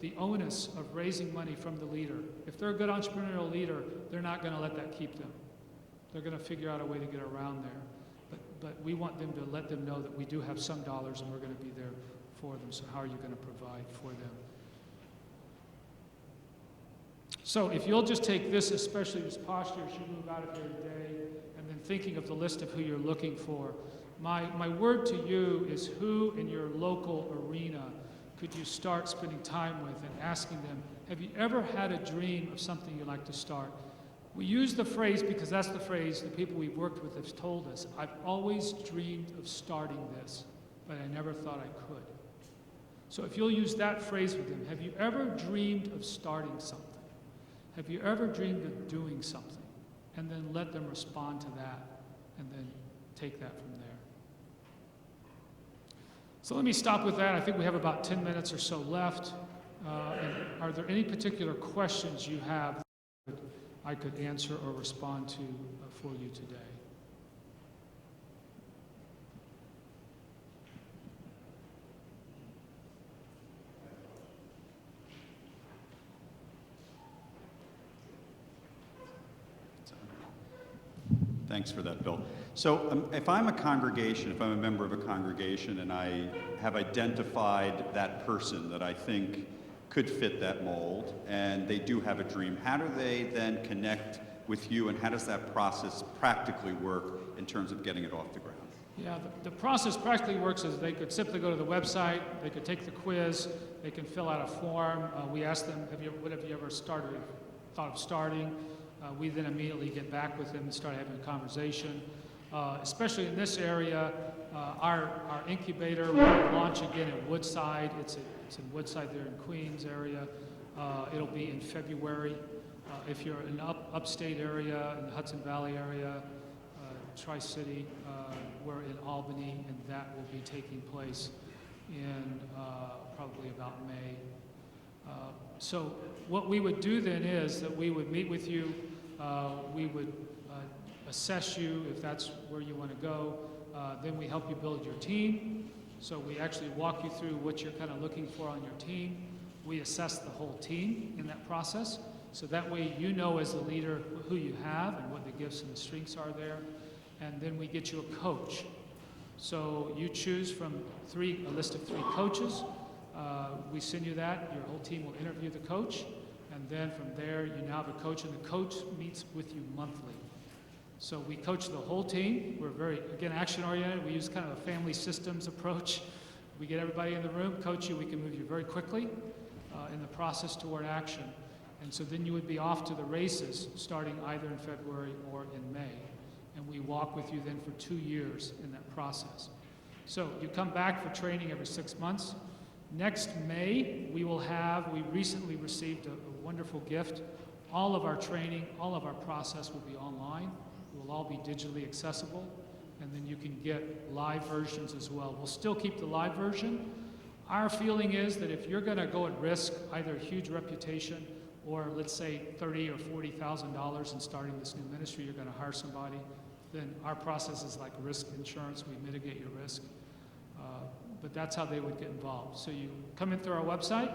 the onus of raising money from the leader. If they're a good entrepreneurial leader, they're not going to let that keep them. They're going to figure out a way to get around there. But we want them to let them know that we do have some dollars and we're going to be there for them. So how are you going to provide for them? So if you'll just take this, especially this posture as you move out of here today, and then thinking of the list of who you're looking for, my word to you is who in your local arena could you start spending time with and asking them, have you ever had a dream of something you'd like to start? We use the phrase because that's the phrase the people we've worked with have told us. I've always dreamed of starting this, but I never thought I could. So if you'll use that phrase with them, have you ever dreamed of starting something? Have you ever dreamed of doing something? And then let them respond to that, and then take that from there. So let me stop with that. I think we have about 10 minutes or so left. And are there any particular questions you have that I could answer or respond to for you today? Thanks for that, Bill. So if I'm a congregation, if I'm a member of a congregation and I have identified that person that I think could fit that mold and they do have a dream, how do they then connect with you, and how does that process practically work in terms of getting it off the ground? Yeah, the process practically works as they could simply go to the website, they could take the quiz, they can fill out a form. We ask them, what have you ever thought of starting? We then immediately get back with them and start having a conversation. Especially in this area, our incubator will launch again in Woodside. It's in Woodside there in Queens area. It'll be in February. If you're in upstate area, in the Hudson Valley area, Tri-City, we're in Albany, and that will be taking place in probably about May. So what we would do then is that we would meet with you, we would assess you if that's where you want to go, then we help you build your team. So we actually walk you through what you're kind of looking for on your team. We assess the whole team in that process, so that way you know as the leader who you have and what the gifts and the strengths are there. And then we get you a coach. So you choose from a list of 3 coaches. We send you that. Your whole team will interview the coach. And then from there, you now have a coach, and the coach meets with you monthly. So we coach the whole team. We're very, again, action-oriented. We use kind of a family systems approach. We get everybody in the room, coach you. We can move you very quickly in the process toward action. And so then you would be off to the races starting either in February or in May. And we walk with you then for 2 years in that process. So you come back for training every 6 months. Next May, we recently received a wonderful gift. All of our training, all of our process will be online. It will all be digitally accessible. And then you can get live versions as well. We'll still keep the live version. Our feeling is that if you're going to go at risk, either a huge reputation or let's say $30,000 or $40,000 in starting this new ministry, you're going to hire somebody, then our process is like risk insurance. We mitigate your risk. But that's how they would get involved. So you come in through our website.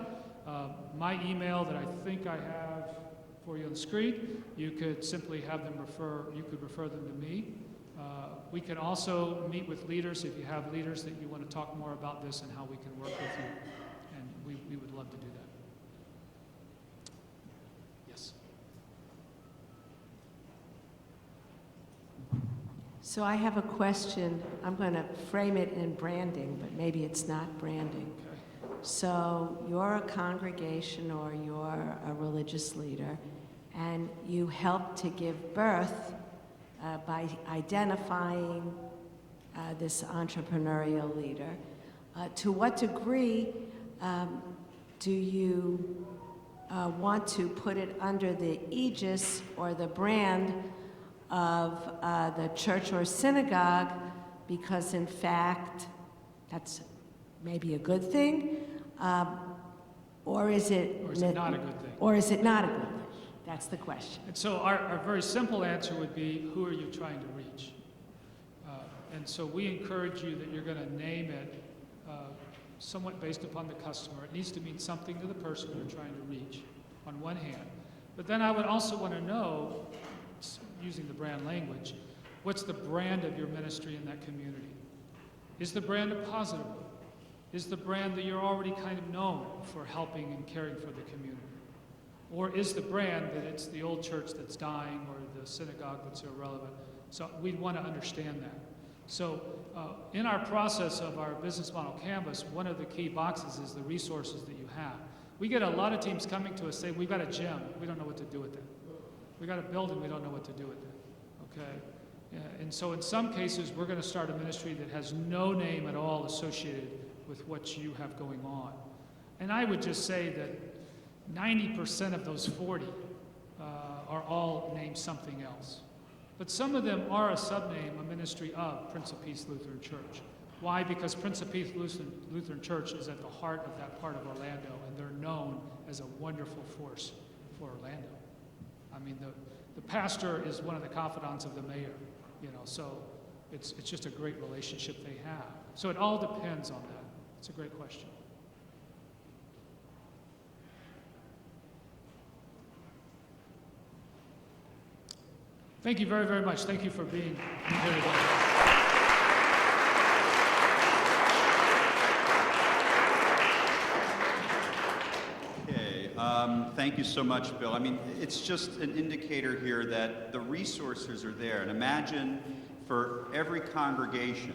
My email that I think I have for you on the screen, you could simply have them refer them to me. We can also meet with leaders if you have leaders that you want to talk more about this and how we can work with you. And we would love to do that. Yes. So I have a question. I'm going to frame it in branding, but maybe it's not branding. Okay. So you're a congregation or you're a religious leader, and you help to give birth by identifying this entrepreneurial leader. To what degree do you want to put it under the aegis or the brand of the church or synagogue, because in fact that's maybe a good thing, or is it not a good thing? Or is it not a good thing? That's the question. And so our very simple answer would be, who are you trying to reach? And so we encourage you that you're going to name it somewhat based upon the customer. It needs to mean something to the person you're trying to reach, on one hand. But then I would also want to know, using the brand language, what's the brand of your ministry in that community? Is the brand a positive one? Is the brand that you're already kind of known for helping and caring for the community? Or is the brand that it's the old church that's dying or the synagogue that's irrelevant? So we'd want to understand that. So in our process of our business model canvas, one of the key boxes is the resources that you have. We get a lot of teams coming to us saying, we've got a gym, we don't know what to do with that. We got a building, we don't know what to do with that, okay? And so in some cases, we're going to start a ministry that has no name at all associated with what you have going on. And I would just say that 90% of those 40 are all named something else. But some of them are a subname, a ministry of Prince of Peace Lutheran Church. Why? Because Prince of Peace Lutheran Church is at the heart of that part of Orlando, and they're known as a wonderful force for Orlando. I mean, the pastor is one of the confidants of the mayor, you know, so it's just a great relationship they have. So it all depends on that. It's a great question. Thank you very, very much. Thank you for being here today. Thank you so much, Bill. I mean, it's just an indicator here that the resources are there. And imagine for every congregation,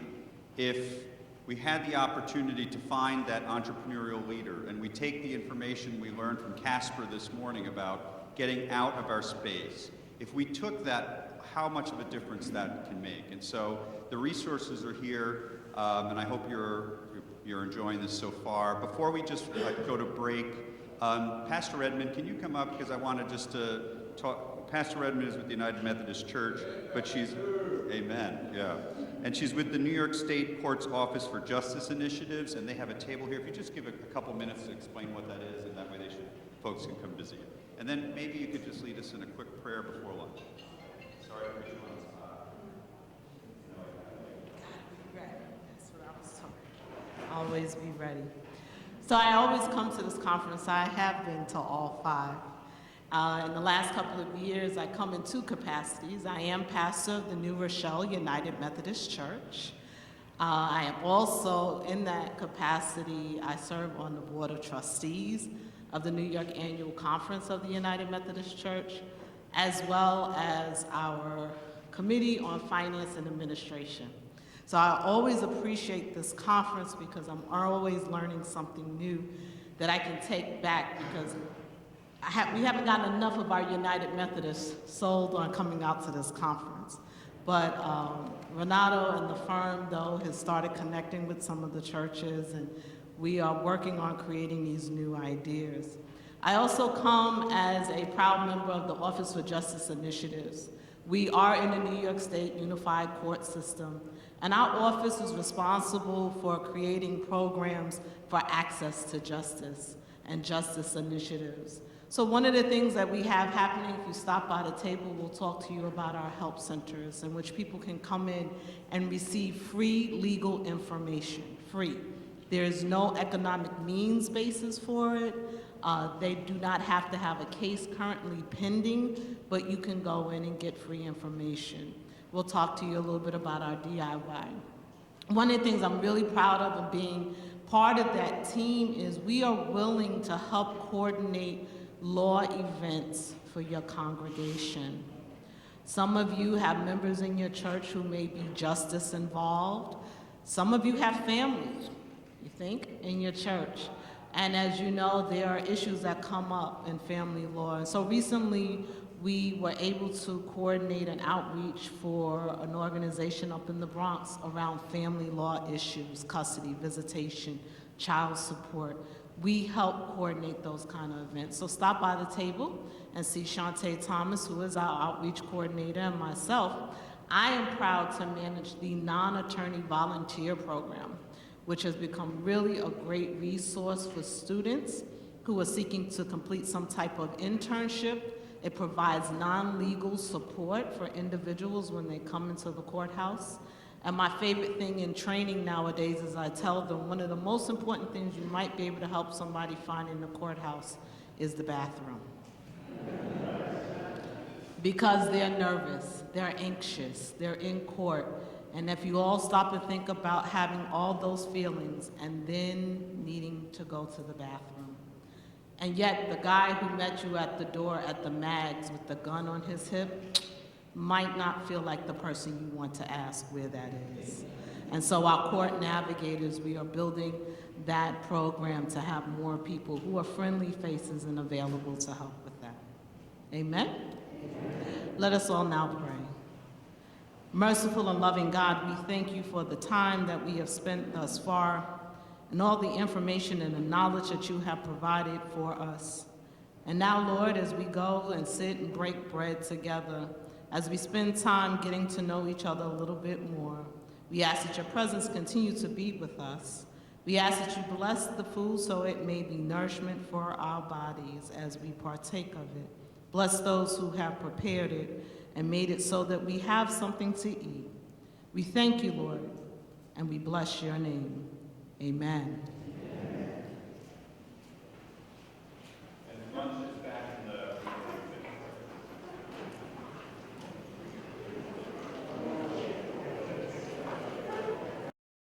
if we had the opportunity to find that entrepreneurial leader, and we take the information we learned from Casper this morning about getting out of our space, if we took that, how much of a difference that can make. And so the resources are here, and I hope you're enjoying this so far. Before we just go to break, Pastor Redmond, can you come up? Because I wanted just to talk. Pastor Redmond is with the United Methodist Church, but she's, amen, yeah. And she's with the New York State Court's Office for Justice Initiatives, and they have a table here. If you just give a couple minutes to explain what that is, and that way folks can come visit you. And then maybe you could just lead us in a quick prayer before lunch. Sorry to put you on the spot. That's what I was talking about. Always be ready. So I always come to this conference. I have been to all 5. In the last couple of years, I come in 2 capacities. I am pastor of the New Rochelle United Methodist Church. I am also, in that capacity, I serve on the Board of Trustees of the New York Annual Conference of the United Methodist Church, as well as our Committee on Finance and Administration. So I always appreciate this conference because I'm always learning something new that I can take back, because we haven't gotten enough of our United Methodists sold on coming out to this conference. But Renato and the firm, though, has started connecting with some of the churches, and we are working on creating these new ideas. I also come as a proud member of the Office for Justice Initiatives. We are in the New York State Unified Court System, and our office is responsible for creating programs for access to justice and justice initiatives. So one of the things that we have happening, if you stop by the table, we'll talk to you about our help centers in which people can come in and receive free legal information, free. There is no economic means basis for it. They do not have to have a case currently pending, but you can go in and get free information. We'll talk to you a little bit about our DIY. One of the things I'm really proud of being part of that team is we are willing to help coordinate law events for your congregation. Some of you have members in your church who may be justice involved. Some of you have families, you think, in your church. And as you know, there are issues that come up in family law. And so recently, we were able to coordinate an outreach for an organization up in the Bronx around family law issues, custody, visitation, child support. We help coordinate those kind of events. So stop by the table and see Shantae Thomas, who is our outreach coordinator, and myself. I am proud to manage the non-attorney volunteer program, which has become really a great resource for students who are seeking to complete some type of internship. It provides non-legal support for individuals when they come into the courthouse. And my favorite thing in training nowadays is I tell them one of the most important things you might be able to help somebody find in the courthouse is the bathroom. Because they're nervous, they're anxious, they're in court, And if you all stop and think about having all those feelings and then needing to go to the bathroom. And yet the guy who met you at the door at the Mags with the gun on his hip might not feel like the person you want to ask where that is. And so our court navigators, we are building that program to have more people who are friendly faces and available to help with that. Amen? Let us all now pray. Merciful and loving God, we thank you for the time that we have spent thus far and all the information and the knowledge that you have provided for us. And now, Lord, as we go and sit and break bread together, as we spend time getting to know each other a little bit more, we ask that your presence continue to be with us. We ask that you bless the food so it may be nourishment for our bodies as we partake of it. Bless those who have prepared it and made it so that we have something to eat. We thank you, Lord, and we bless your name. Amen.